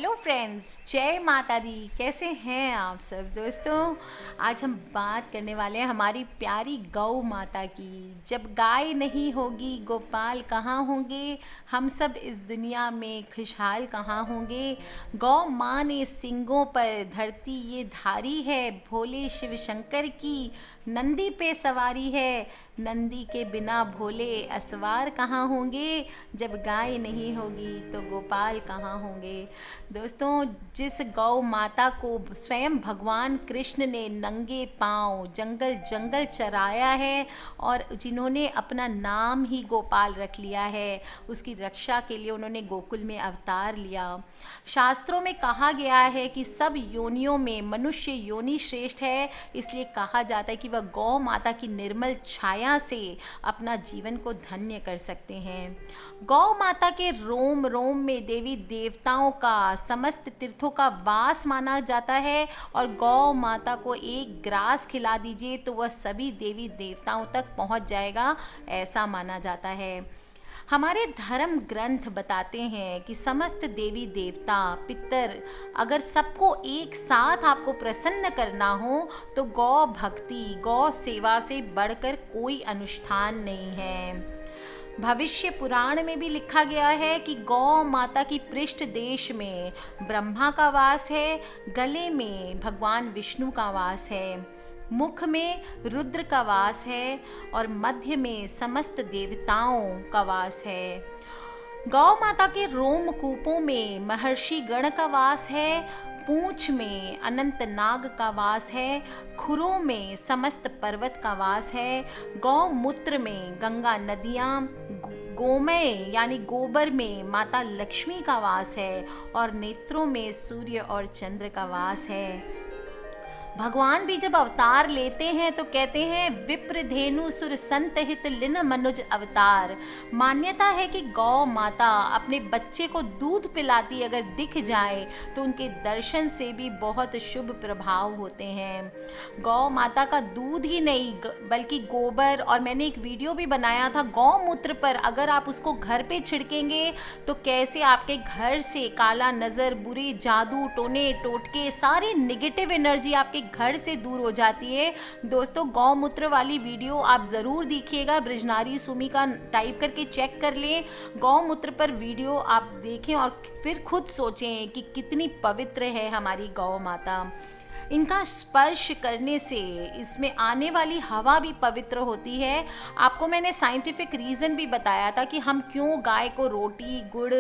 Hello friends, जय माता दी। कैसे हैं आप सब दोस्तों? आज हम बात करने वाले हैं हमारी प्यारी गौ माता की। जब गाय नहीं होगी गोपाल कहाँ होंगे, हम सब इस दुनिया में खुशहाल कहाँ होंगे। गौ माँ ने सिंगों पर धरती ये धारी है, भोले शिव शंकर की नंदी पे सवारी है। नंदी के बिना भोले असवार कहाँ होंगे, जब गाय नहीं होगी तो गोपाल कहाँ होंगे। दोस्तों, जिस गौ माता को स्वयं भगवान कृष्ण ने नंगे पांव जंगल जंगल चराया है और जिन्होंने अपना नाम ही गोपाल रख लिया है, उसकी रक्षा के लिए उन्होंने गोकुल में अवतार लिया। शास्त्रों में कहा गया है कि सब योनियों में मनुष्य योनि श्रेष्ठ है, इसलिए कहा जाता है कि वह गौ माता की निर्मल छाया से अपना जीवन को धन्य कर सकते हैं। गौ माता के रोम रोम में देवी देवताओं का, समस्त तीर्थों का वास माना जाता है और गौ माता को एक ग्रास खिला दीजिए तो वह सभी देवी देवताओं तक पहुंच जाएगा, ऐसा माना जाता है। हमारे धर्म ग्रंथ बताते हैं कि समस्त देवी देवता पितर, अगर सबको एक साथ आपको प्रसन्न करना हो तो गौ भक्ति, गौ सेवा से बढ़कर कोई अनुष्ठान नहीं है। भविष्य पुराण में भी लिखा गया है कि गौ माता की पृष्ठ देश में ब्रह्मा का वास है, गले में भगवान विष्णु का वास है, मुख में रुद्र का वास है और मध्य में समस्त देवताओं का वास है। गौ माता के रोम कूपों में महर्षि गण का वास है, पूंछ में अनंत नाग का वास है, खुरों में समस्त पर्वत का वास है, गौमूत्र में गंगा नदियाँ, गोमय यानी गोबर में माता लक्ष्मी का वास है और नेत्रों में सूर्य और चंद्र का वास है। भगवान भी जब अवतार लेते हैं तो कहते हैं विप्र धेनु सुर संत हित लिन मनुज अवतार। मान्यता है कि गौ माता अपने बच्चे को दूध पिलाती अगर दिख जाए तो उनके दर्शन से भी बहुत शुभ प्रभाव होते हैं। गौ माता का दूध ही नहीं बल्कि गोबर, और मैंने एक वीडियो भी बनाया था गौमूत्र पर, अगर आप उसको घर पे छिड़केंगे तो कैसे आपके घर से काला नज़र, बुरे जादू टोने टोटके, सारी नेगेटिव एनर्जी आपके घर से दूर हो जाती है। दोस्तों, गौमूत्र वाली वीडियो आप ज़रूर देखिएगा, ब्रजनारी सुमी का टाइप करके चेक कर लें। गौमूत्र पर वीडियो आप देखें और फिर खुद सोचें कि कितनी पवित्र है हमारी गौ माता। इनका स्पर्श करने से इसमें आने वाली हवा भी पवित्र होती है। आपको मैंने साइंटिफिक रीज़न भी बताया था कि हम क्यों गाय को रोटी, गुड़,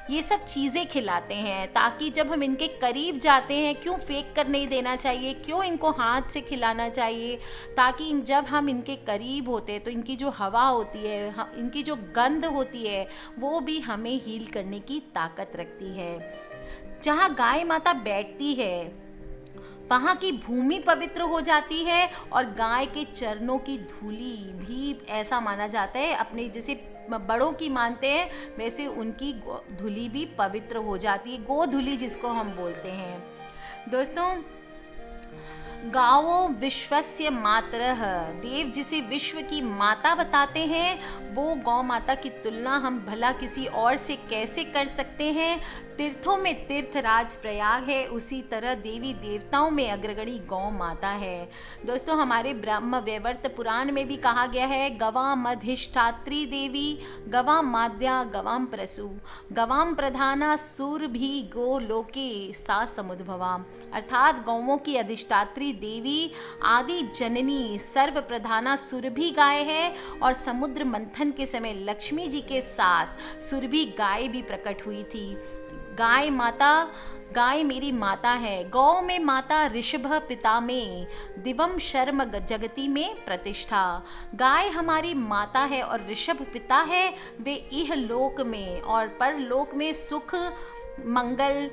ये सब चीज़ें खिलाते हैं, ताकि जब हम इनके करीब जाते हैं, क्यों फेंक कर नहीं देना चाहिए, क्यों इनको हाथ से खिलाना चाहिए, ताकि जब हम इनके करीब होते हैं तो इनकी जो हवा होती है, इनकी जो गंध होती है, वो भी हमें हील करने की ताकत रखती है। जहाँ गाय माता बैठती है वहाँ की भूमि पवित्र हो जाती है और गाय के चरणों की धूली भी, ऐसा माना जाता है, अपने जैसे बड़ों की मानते हैं वैसे उनकी धूली भी पवित्र हो जाती है, गोधूली जिसको हम बोलते हैं। दोस्तों, गावो विश्वस्य मातरः, देव जिसे विश्व की माता बताते हैं, वो गौ माता की तुलना हम भला किसी और से कैसे कर सकते हैं। तीर्थों में तीर्थराज प्रयाग है, उसी तरह देवी देवताओं में अग्रगणी गौ माता है। दोस्तों, हमारे ब्रह्म वैवर्त पुराण में भी कहा गया है गवाम अधिष्ठात्री देवी, गवाम माद्या गवाम प्रसु, गवाम प्रधाना सुरभि गो लोके सा समुद्भवा। अर्थात गौवों की अधिष्ठात्री देवी, आदि जननी, सर्व प्रधाना सुरभि गाय है और समुद्र मंथन के समय लक्ष्मी जी के साथ सुरभि गाय भी प्रकट हुई थी। गाय माता, गाय मेरी माता है। गौ में माता ऋषभ, पिता में दिवम शर्म जगति में प्रतिष्ठा। गाय हमारी माता है और ऋषभ पिता है, वे इह लोक में और परलोक में सुख, मंगल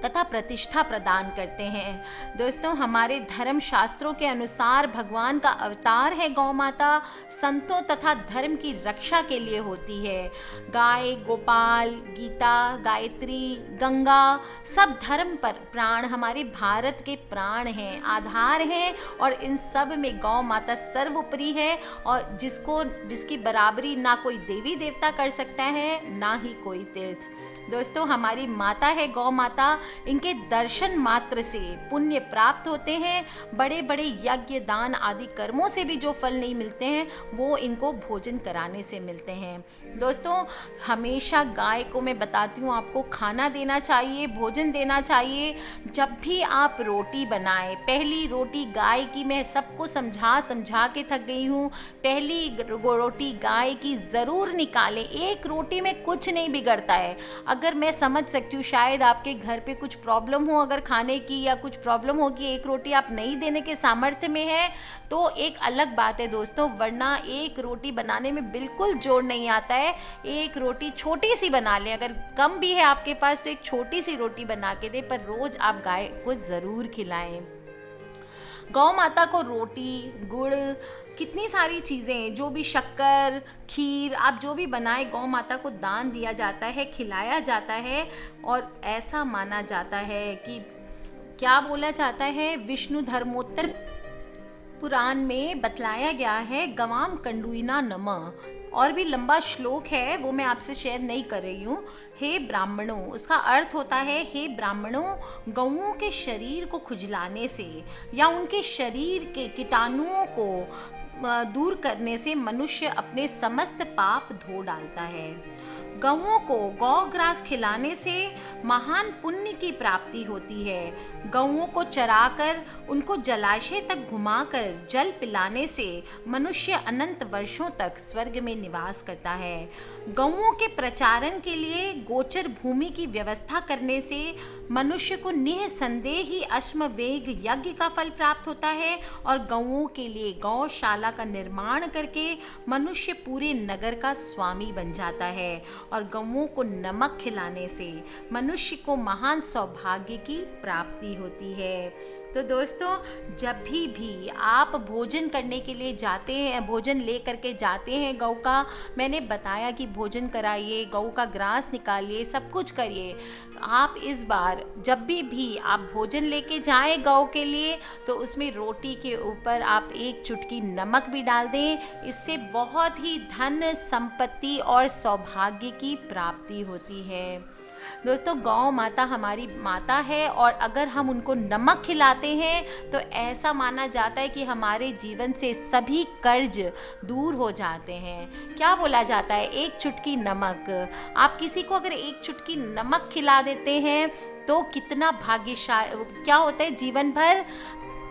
तथा प्रतिष्ठा प्रदान करते हैं। दोस्तों, हमारे धर्म शास्त्रों के अनुसार भगवान का अवतार है गौ माता, संतों तथा धर्म की रक्षा के लिए होती है। गाय, गोपाल, गीता, गायत्री, गंगा, सब धर्म पर प्राण, हमारे भारत के प्राण हैं, आधार हैं और इन सब में गौ माता सर्वोपरि है और जिसकी बराबरी ना कोई देवी देवता कर सकता है, ना ही कोई तीर्थ। दोस्तों हमारी माता है गौ माता, इनके दर्शन मात्र से पुण्य प्राप्त होते हैं। बड़े बड़े यज्ञ दान आदि कर्मों से भी जो फल नहीं मिलते हैं वो इनको भोजन कराने से मिलते हैं। दोस्तों हमेशा गाय को मैं बताती हूँ आपको खाना देना चाहिए, भोजन देना चाहिए। जब भी आप रोटी बनाएं, पहली रोटी गाय की मैं सबको समझा के थक गई हूँ, पहली रोटी गाय की ज़रूर निकालें। एक रोटी में कुछ नहीं बिगड़ता है। अगर मैं समझ सकती हूँ शायद आपके घर पे कुछ प्रॉब्लम हो अगर खाने की, या कुछ प्रॉब्लम हो कि एक रोटी आप नहीं देने के सामर्थ्य में है तो एक अलग बात है दोस्तों, वरना एक रोटी बनाने में बिल्कुल जोर नहीं आता है। एक रोटी छोटी सी बना लें, अगर कम भी है आपके पास तो एक छोटी सी रोटी बना के दें, पर रोज़ आप गाय को ज़रूर खिलाएं। गौ माता को रोटी, गुड़, कितनी सारी चीज़ें, जो भी शक्कर, खीर आप जो भी बनाए, गौ माता को दान दिया जाता है, खिलाया जाता है। और ऐसा माना जाता है कि क्या बोला जाता है, विष्णु धर्मोत्तर पुराण में बतलाया गया है, गवाम कंडुइना नमः। और भी लंबा श्लोक है वो मैं आपसे शेयर नहीं कर रही हूँ। हे ब्राह्मणों, उसका अर्थ होता है हे ब्राह्मणों, गौओं के शरीर को खुजलाने से या उनके शरीर के कीटाणुओं को दूर करने से मनुष्य अपने समस्त पाप धो डालता है। गौओं को गौग्रास खिलाने से महान पुण्य की प्राप्ति होती है। गौओं को चराकर उनको जलाशय तक घुमाकर जल पिलाने से मनुष्य अनंत वर्षों तक स्वर्ग में निवास करता है। गौओं के प्रचारण के लिए गोचर भूमि की व्यवस्था करने से मनुष्य को निःसंदेह ही अश्वमेध यज्ञ का फल प्राप्त होता है। और गौओं के लिए गौशाला का निर्माण करके मनुष्य पूरे नगर का स्वामी बन जाता है। और गौओं को नमक खिलाने से मनुष्य को महान सौभाग्य की प्राप्ति होती है। तो दोस्तों जब भी आप भोजन करने के लिए जाते हैं, भोजन ले करके जाते हैं गौ का, मैंने बताया कि भोजन कराइए, गौ का ग्रास निकालिए, सब कुछ करिए। आप इस बार जब भी आप भोजन लेके जाएं गौ के लिए, तो उसमें रोटी के ऊपर आप एक चुटकी नमक भी डाल दें। इससे बहुत ही धन, संपत्ति और सौभाग्य की प्राप्ति होती है। दोस्तों गौ माता हमारी माता है, और अगर हम उनको नमक खिलाते हैं तो ऐसा माना जाता है कि हमारे जीवन से सभी कर्ज दूर हो जाते हैं। क्या बोला जाता है, एक चुटकी नमक, आप किसी को अगर एक चुटकी नमक खिला देते हैं तो कितना भाग्यशाली, क्या होता है, जीवन भर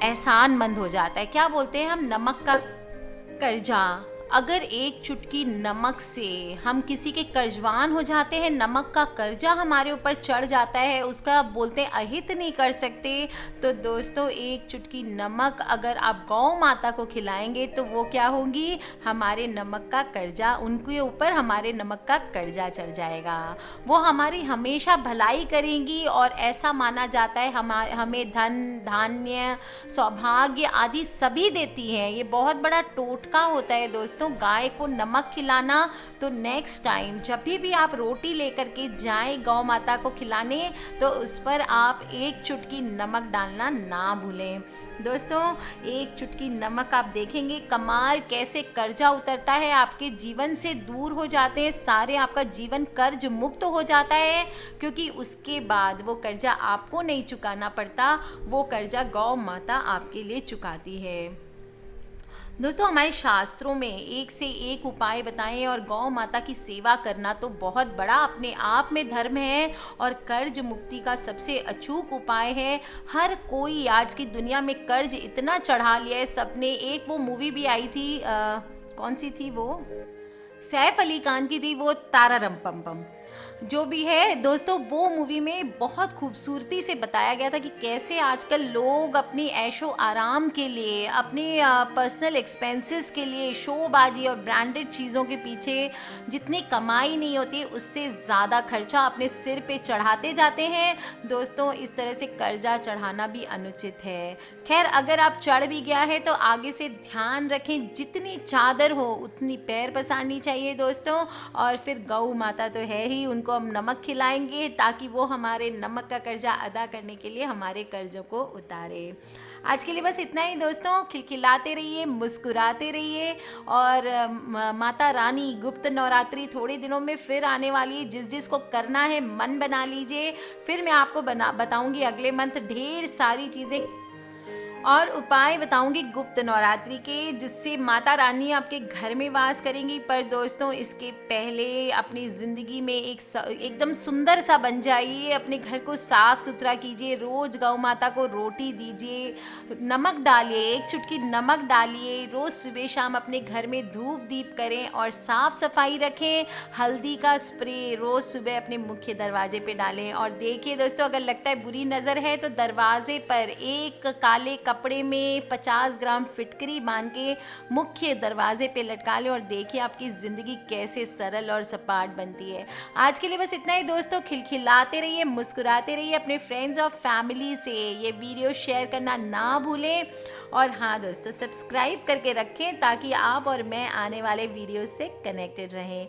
एहसानमंद हो जाता है। क्या बोलते हैं हम, नमक का कर्जा। अगर एक चुटकी नमक से हम किसी के कर्जवान हो जाते हैं, नमक का कर्जा हमारे ऊपर चढ़ जाता है, उसका बोलते हैं अहित नहीं कर सकते। तो दोस्तों एक चुटकी नमक अगर आप गौ माता को खिलाएंगे तो वो क्या होंगी, हमारे नमक का कर्जा, उनके ऊपर हमारे नमक का कर्जा चढ़ जाएगा। वो हमारी हमेशा भलाई करेंगी, और ऐसा माना जाता है हमें धन, धान्य, सौभाग्य आदि सभी देती हैं। ये बहुत बड़ा टोटका होता है दोस्तों गाय को नमक खिलाना। तो नेक्स्ट टाइम जब भी आप रोटी लेकर के जाएं गौ माता को खिलाने, तो उस पर आप एक चुटकी नमक डालना ना भूलें। दोस्तों एक चुटकी नमक आप देखेंगे कमाल कैसे कर्जा उतरता है, आपके जीवन से दूर हो जाते हैं सारे, आपका जीवन कर्ज मुक्त हो जाता है, क्योंकि उसके बाद वो कर्जा आपको नहीं चुकाना पड़ता, वो कर्जा गौ माता आपके लिए चुकाती है। दोस्तों हमारे शास्त्रों में एक से एक उपाय बताएं, और गौ माता की सेवा करना तो बहुत बड़ा अपने आप में धर्म है, और कर्ज मुक्ति का सबसे अचूक उपाय है। हर कोई आज की दुनिया में कर्ज इतना चढ़ा लिया है सबने। एक वो मूवी भी आई थी, कौन सी थी वो, सैफ अली खान की थी, वो तारारम पम पम, जो भी है दोस्तों, वो मूवी में बहुत खूबसूरती से बताया गया था कि कैसे आजकल लोग अपनी ऐशो आराम के लिए, अपने पर्सनल एक्सपेंसेस के लिए, शोबाजी और ब्रांडेड चीज़ों के पीछे जितनी कमाई नहीं होती उससे ज़्यादा खर्चा अपने सिर पे चढ़ाते जाते हैं। दोस्तों इस तरह से कर्जा चढ़ाना भी अनुचित है। खैर अगर आप चढ़ भी गया है तो आगे से ध्यान रखें, जितनी चादर हो उतनी पैर पसारनी चाहिए दोस्तों। और फिर गौ माता तो है ही, उनको उनको हम नमक खिलाएंगे ताकि वो हमारे नमक का कर्जा अदा करने के लिए हमारे कर्जों को उतारे। आज के लिए बस इतना ही दोस्तों। खिलखिलाते रहिए, मुस्कुराते रहिए और माता रानी गुप्त नवरात्रि थोड़े दिनों में फिर आने वाली है। जिस जिस को करना है मन बना लीजिए। फिर मैं आपको बताऊंगी अगले मंथ ढेर सारी चीज़ें और उपाय बताऊंगी गुप्त नवरात्रि के, जिससे माता रानी आपके घर में वास करेंगी। पर दोस्तों इसके पहले अपनी ज़िंदगी में एकदम सुंदर सा बन जाइए। अपने घर को साफ सुथरा कीजिए। रोज़ गौ माता को रोटी दीजिए, नमक डालिए, एक चुटकी नमक डालिए। रोज़ सुबह शाम अपने घर में धूप दीप करें और साफ सफाई रखें। हल्दी का स्प्रे रोज़ सुबह अपने मुख्य दरवाजे पे डालें। और देखिए दोस्तों, अगर लगता है बुरी नज़र है तो दरवाजे पर एक काले कपड़े में 50 ग्राम फिटकरी बांध के मुख्य दरवाजे पे लटका लें और देखिए आपकी ज़िंदगी कैसे सरल और सपाट बनती है। आज के लिए बस इतना ही दोस्तों। खिलखिलाते रहिए, मुस्कुराते रहिए। अपने फ्रेंड्स और फैमिली से ये वीडियो शेयर करना ना भूलें। और हाँ दोस्तों, सब्सक्राइब करके रखें ताकि आप और मैं आने वाले वीडियो से कनेक्टेड रहें।